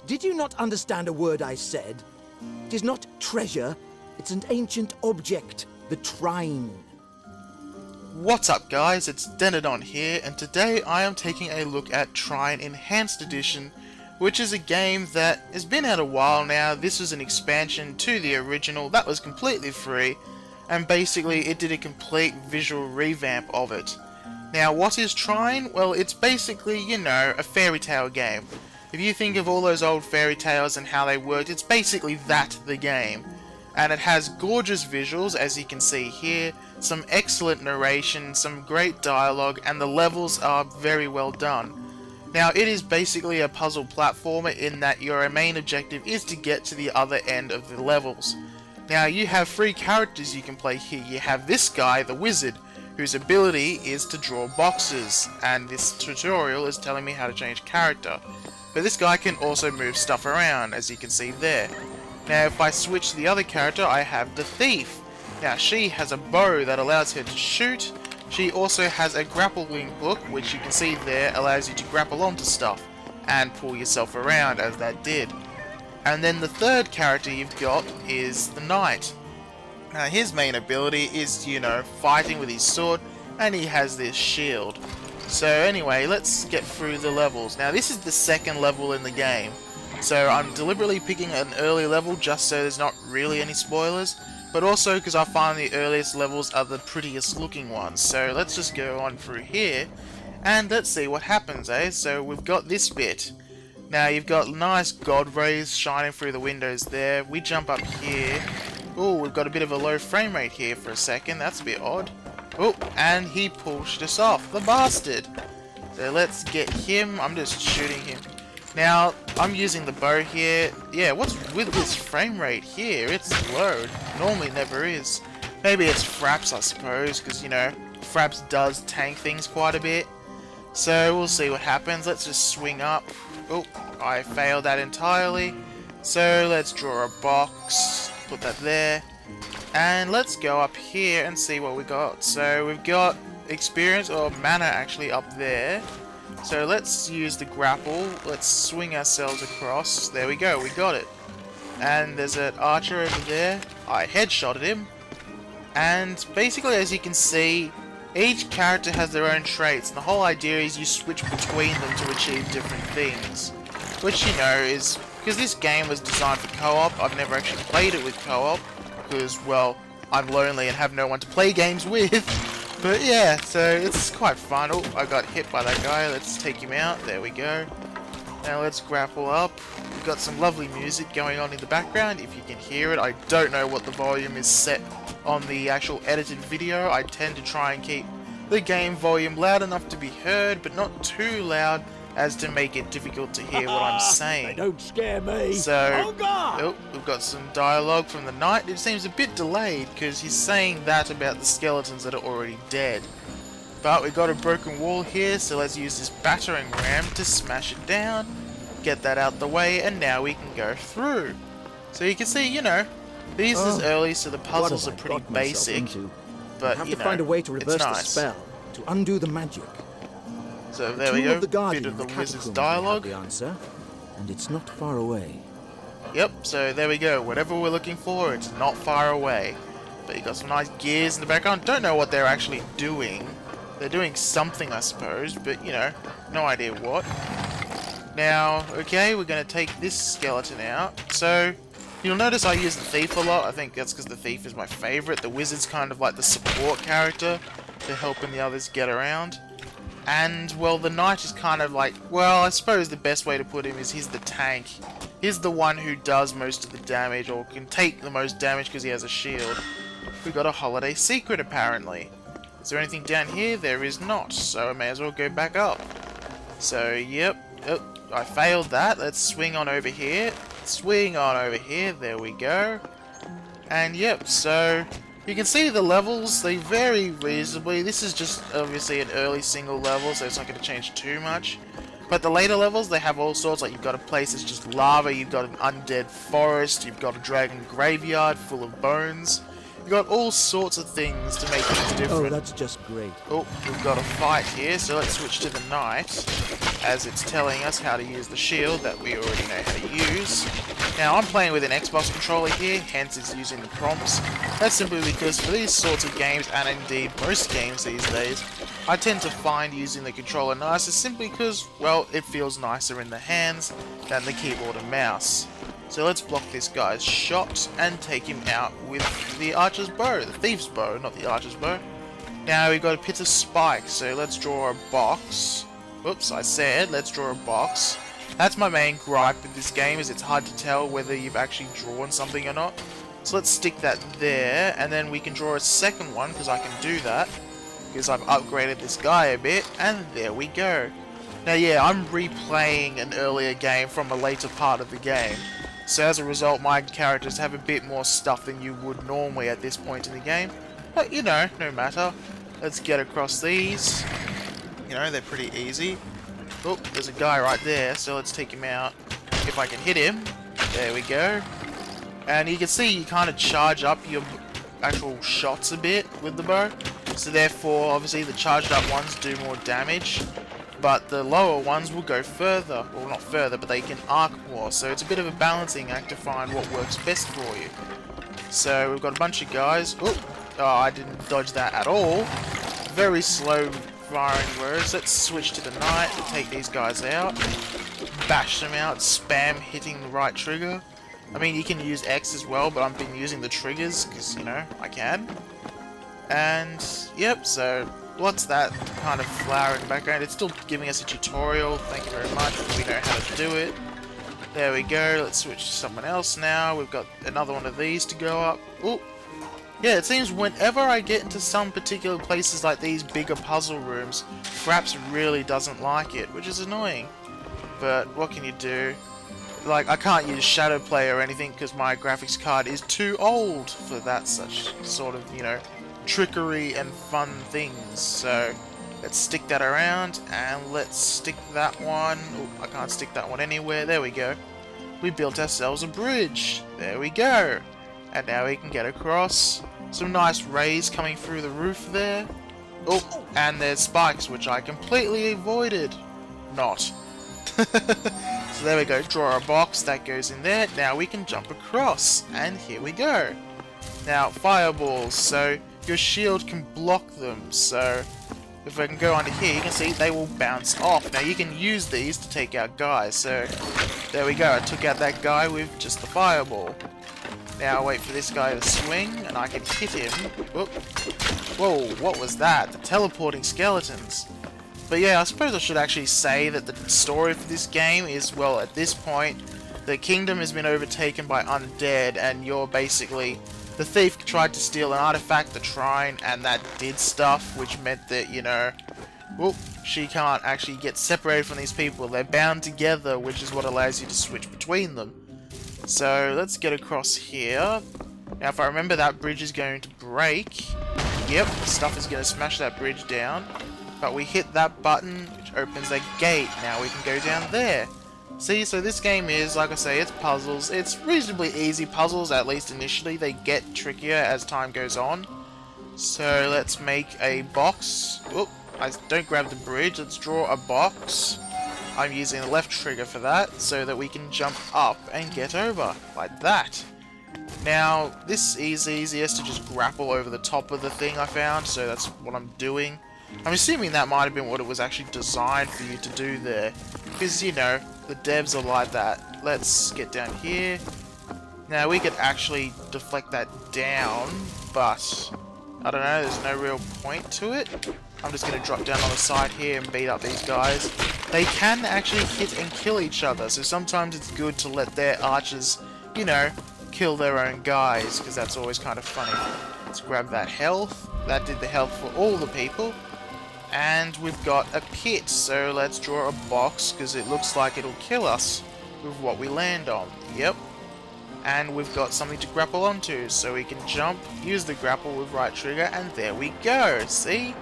Did you not understand a word I said? It is not treasure, it's an ancient object, the Trine. What's up guys, it's Denodon here, and today I am taking a look at Trine Enhanced Edition, which is a game that has been out a while now. This was an expansion to the original that was completely free, and basically it did a complete visual revamp of it. Now what is Trine? Well, it's basically, you know, a fairy tale game. If you think of all those old fairy tales and how they worked, it's basically that, the game. And it has gorgeous visuals, as you can see here, some excellent narration, some great dialogue, and the levels are very well done. Now, it is basically a puzzle platformer in that your main objective is to get to the other end of the levels. Now, you have 3 characters you can play here. You have this guy, the wizard, whose ability is to draw boxes, and this tutorial is telling me how to change character. But this guy can also move stuff around, as you can see there. Now if I switch to the other character, I have the thief. Now she has a bow that allows her to shoot. She also has a grappling hook, which you can see there allows you to grapple onto stuff and pull yourself around, as that did. And then the third character you've got is the knight. Now his main ability is, you know, fighting with his sword, and he has this shield. So anyway, let's get through the levels. Now this is the second level in the game, so I'm deliberately picking an early level just so there's not really any spoilers, but also because I find the earliest levels are the prettiest looking ones. So let's just go on through here, and let's see what happens, eh? So we've got this bit. Now you've got nice god rays shining through the windows there. We jump up here. Oh, we've got a bit of a low frame rate here for a second, that's a bit odd. Oh, and he pushed us off, the bastard. So let's get him. I'm just shooting him. Now, I'm using the bow here. Yeah, what's with this frame rate here? It's low. Normally never is. Maybe it's Fraps, I suppose, because, you know, Fraps does tank things quite a bit. So we'll see what happens. Let's just swing up. Oh, I failed that entirely. So let's draw a box. Put that there. And let's go up here and see what we got. So we've got experience, or mana actually, up there. So let's use the grapple. Let's swing ourselves across. There we go, we got it. And there's an archer over there. I headshotted him. And basically, as you can see, each character has their own traits. And the whole idea is you switch between them to achieve different things. Which, you know, is... because this game was designed for co-op. I've never actually played it with co-op. Because, well, I'm lonely and have no one to play games with. But yeah, so it's quite fun. Oh, I got hit by that guy. Let's take him out. There we go. Now let's grapple up. We've got some lovely music going on in the background, if you can hear it. I don't know what the volume is set on the actual edited video. I tend to try and keep the game volume loud enough to be heard, but not too loud as to make it difficult to hear what I'm saying. They don't scare me. So, oh, we've got some dialogue from the knight. It seems a bit delayed because he's saying that about the skeletons that are already dead. But we've got a broken wall here, so let's use this battering ram to smash it down, get that out the way, and now we can go through. So you can see, you know, these is early, so the puzzles are pretty basic. But, have you to know, find a way to reverse it's the nice. spell, to undo the magic. So there we go, The bit of the wizard's dialogue. The answer, and it's not far away. Yep, so there we go. Whatever we're looking for, it's not far away. But you got some nice gears in the background. Don't know what they're actually doing. They're doing something, I suppose, but, you know, no idea what. Now, okay, we're going to take this skeleton out. So, you'll notice I use the thief a lot. I think that's because the thief is my favorite. The wizard's kind of like the support character to helping the others get around. And, well, the knight is kind of like, well, I suppose the best way to put him is he's the tank. He's the one who does most of the damage, or can take the most damage because he has a shield. We've got a holiday secret, apparently. Is there anything down here? There is not, so I may as well go back up. So, yep. Oh, I failed that. Let's swing on over here. Swing on over here. There we go. And, yep, so... you can see the levels, they vary reasonably. This is just obviously an early single level, so it's not going to change too much. But the later levels, they have all sorts, like you've got a place that's just lava, you've got an undead forest, you've got a dragon graveyard full of bones. You've got all sorts of things to make things different. Oh, that's just great. Oh, we've got a fight here, so let's switch to the knight, as it's telling us how to use the shield that we already know how to controllers. Now I'm playing with an Xbox controller here, hence it's using the prompts. That's simply because for these sorts of games, and indeed most games these days, I tend to find using the controller nicer simply because, well, it feels nicer in the hands than the keyboard and mouse. So let's block this guy's shot and take him out with the archer's bow, the thief's bow, not the archer's bow. Now we've got a pit of spikes, so let's draw a box. Oops, I said let's draw a box. That's my main gripe with this game, is it's hard to tell whether you've actually drawn something or not. So let's stick that there, and then we can draw a second one, because I can do that. Because I've upgraded this guy a bit, and there we go. Now yeah, I'm replaying an earlier game from a later part of the game. So as a result, my characters have a bit more stuff than you would normally at this point in the game. But you know, no matter. Let's get across these. You know, they're pretty easy. Oh, there's a guy right there, so let's take him out. If I can hit him. There we go. And you can see you kind of charge up your actual shots a bit with the bow. So therefore, obviously, the charged up ones do more damage. But the lower ones will go further. Well, not further, but they can arc more. So it's a bit of a balancing act to find what works best for you. So we've got a bunch of guys. Oh, I didn't dodge that at all. Very slow firing words. Let's switch to the knight to take these guys out. Bash them out. Spam hitting the right trigger. I mean, you can use X as well, but I've been using the triggers because, you know, I can. And, yep, so what's that kind of flower in the background? It's still giving us a tutorial. Thank you very much. We know how to do it. There we go. Let's switch to someone else now. We've got another one of these to go up. Oh, yeah, it seems whenever I get into some particular places like these bigger puzzle rooms, Fraps really doesn't like it, which is annoying. But what can you do? Like, I can't use Shadow Play or anything because my graphics card is too old for that such sort of, you know, trickery and fun things. So let's stick that around, and let's stick that one. Oh, I can't stick that one anywhere. There we go. We built ourselves a bridge. There we go. And now we can get across. Some nice rays coming through the roof there. Oh, and there's spikes, which I completely avoided. Not. So there we go. Draw a box. That goes in there. Now we can jump across. And here we go. Now, fireballs. So your shield can block them. So if I can go under here, you can see they will bounce off. Now you can use these to take out guys. So there we go. I took out that guy with just the fireball. Now wait for this guy to swing, and I can hit him. Whoop. Whoa, what was that? The teleporting skeletons. But yeah, I suppose I should actually say that the story for this game is, well, at this point, the kingdom has been overtaken by undead, and you're basically... The thief tried to steal an artifact, the Trine, and that did stuff, which meant that, you know... Whoop, she can't actually get separated from these people. They're bound together, which is what allows you to switch between them. So let's get across here. Now if I remember, that bridge is going to break. Yep, stuff is going to smash that bridge down. But we hit that button, which opens a gate. Now we can go down there. See, so this game is, like I say, it's puzzles. It's reasonably easy puzzles, at least initially. They get trickier as time goes on. So let's make a box. Whoop, I don't grab the bridge. Let's draw a box. I'm using the left trigger for that, so that we can jump up and get over, like that. Now, this is easiest to just grapple over the top of the thing I found, so that's what I'm doing. I'm assuming that might have been what it was actually designed for you to do there, because, you know, the devs are like that. Let's get down here. Now, we could actually deflect that down, but I don't know, there's no real point to it. I'm just going to drop down on the side here and beat up these guys. They can actually hit and kill each other, so sometimes it's good to let their archers, you know, kill their own guys, because that's always kind of funny. Let's grab that health. That did the health for all the people. And we've got a pit, so let's draw a box, because it looks like it'll kill us with what we land on. Yep. And we've got something to grapple onto, so we can jump, use the grapple with right trigger, and there we go. See?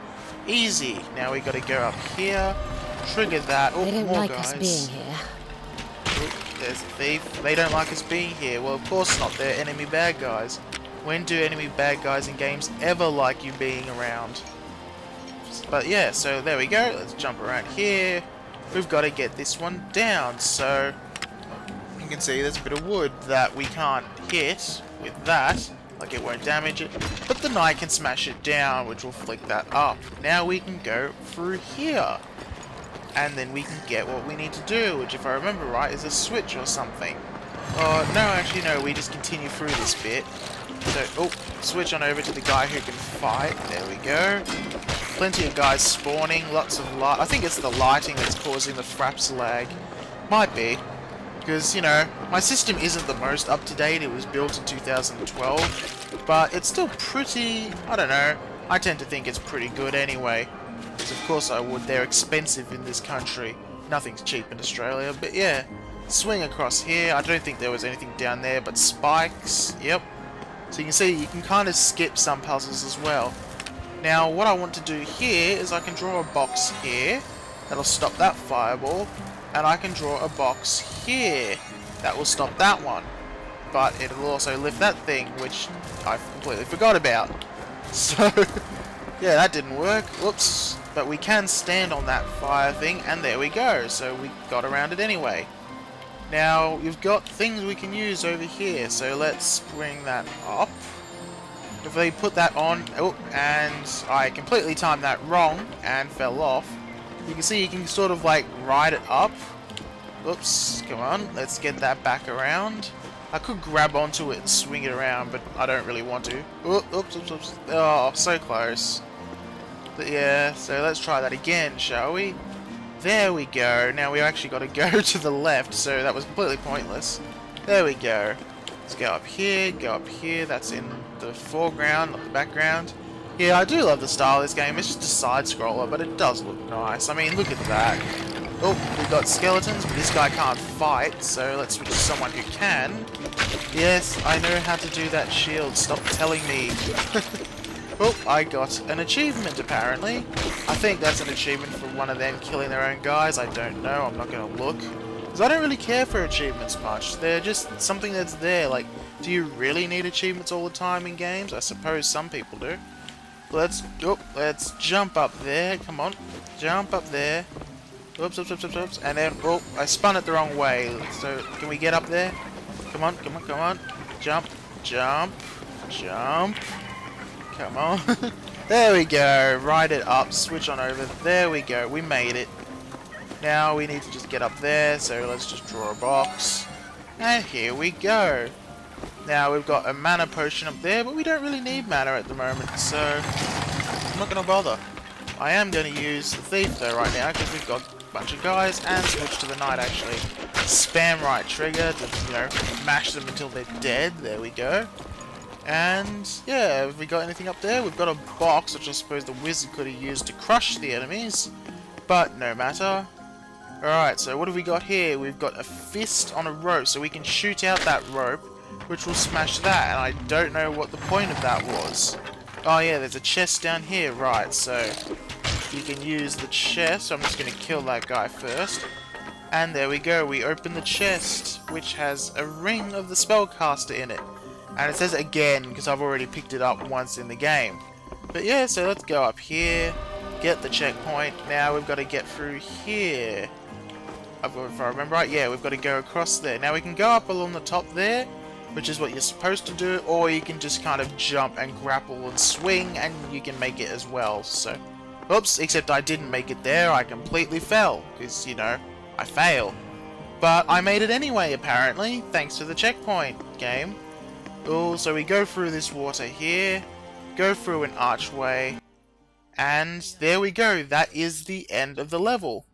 Easy. Now we got to go up here, trigger that. Oh, They don't more like guys. us being here. Oh, there's a thief. They don't like us being here. Well, of course not. They're enemy bad guys. When do enemy bad guys in games ever like you being around? But yeah, so there we go. Let's jump around here. We've got to get this one down. So you can see there's a bit of wood that we can't hit with that. Like, it won't damage it. But the knight can smash it down, which will flick that up. Now we can go through here. And then we can get what we need to do, which, if I remember right, is a switch or something. Oh, no, actually, no, we just continue through this bit. So, oh, switch on over to the guy who can fight. There we go. Plenty of guys spawning, lots of light. I think it's the lighting that's causing the fraps lag. Might be. Because, you know, my system isn't the most up-to-date. It was built in 2012. But it's still pretty, I don't know. I tend to think it's pretty good anyway. Because of course I would. They're expensive in this country. Nothing's cheap in Australia. But yeah, swing across here. I don't think there was anything down there but spikes. Yep. So you can see you can kind of skip some puzzles as well. Now what I want to do here is I can draw a box here. That'll stop that fireball. And I can draw a box here. That will stop that one. But it'll also lift that thing, which I completely forgot about. So, yeah, that didn't work. Whoops. But we can stand on that fire thing, and there we go. So we got around it anyway. Now, we've got things we can use over here. So let's bring that up. If we put that on, oh, and I completely timed that wrong and fell off. You can see you can sort of like ride it up. Oops, come on, let's get that back around. I could grab onto it and swing it around, but I don't really want to. Oops, oops, oops. Oh, so close. But yeah, so let's try that again, shall we? There we go. Now we actually got to go to the left, so that was completely pointless. There we go. Let's go up here, that's in the foreground, not the background. Yeah, I do love the style of this game. It's just a side-scroller, but it does look nice. I mean, look at that. Oh, we've got skeletons, but this guy can't fight, so let's switch to someone who can. Yes, I know how to do that shield. Stop telling me. Oh, I got an achievement, apparently. I think that's an achievement for one of them killing their own guys. I don't know. I'm not going to look. Because I don't really care for achievements much. They're just something that's there. Like, do you really need achievements all the time in games? I suppose some people do. Let's jump up there. Come on, jump up there. Oops, oops, oops, oops, oops. And then, oh, I spun it the wrong way. So, can we get up there? Come on, come on, come on. Jump, jump, jump. Come on. There we go. Ride it up. Switch on over. There we go. We made it. Now we need to just get up there. So let's just draw a box. And here we go. Now we've got a mana potion up there, but we don't really need mana at the moment, so I'm not going to bother. I am going to use the thief though right now, because we've got a bunch of guys, and switch to the knight actually. Spam right trigger to, you know, mash them until they're dead. There we go. And yeah, have we got anything up there? We've got a box, which I suppose the wizard could have used to crush the enemies, but no matter. Alright, so what have we got here? We've got a fist on a rope, so we can shoot out that rope, which will smash that, and I don't know what the point of that was. Oh yeah, there's a chest down here, right, so you can use the chest. So I'm just going to kill that guy first. And there we go, we open the chest, which has a ring of the spellcaster in it. And it says again, because I've already picked it up once in the game. But yeah, so let's go up here, get the checkpoint. Now we've got to get through here. If I remember right, yeah, we've got to go across there. Now we can go up along the top there, which is what you're supposed to do, or you can just kind of jump and grapple and swing, and you can make it as well. So, oops, except I didn't make it there, I completely fell, because, you know, I fail. But I made it anyway, apparently, thanks to the checkpoint game. Oh, so we go through this water here, go through an archway, and there we go, that is the end of the level.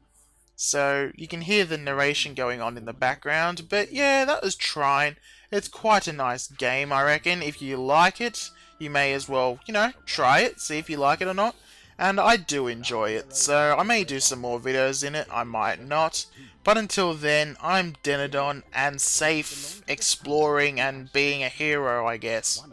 So, you can hear the narration going on in the background, but yeah, that was Trine. It's quite a nice game, I reckon. If you like it, you may as well, you know, try it, see if you like it or not. And I do enjoy it, so I may do some more videos in it, I might not. But until then, I'm Denodon, and safe exploring and being a hero, I guess.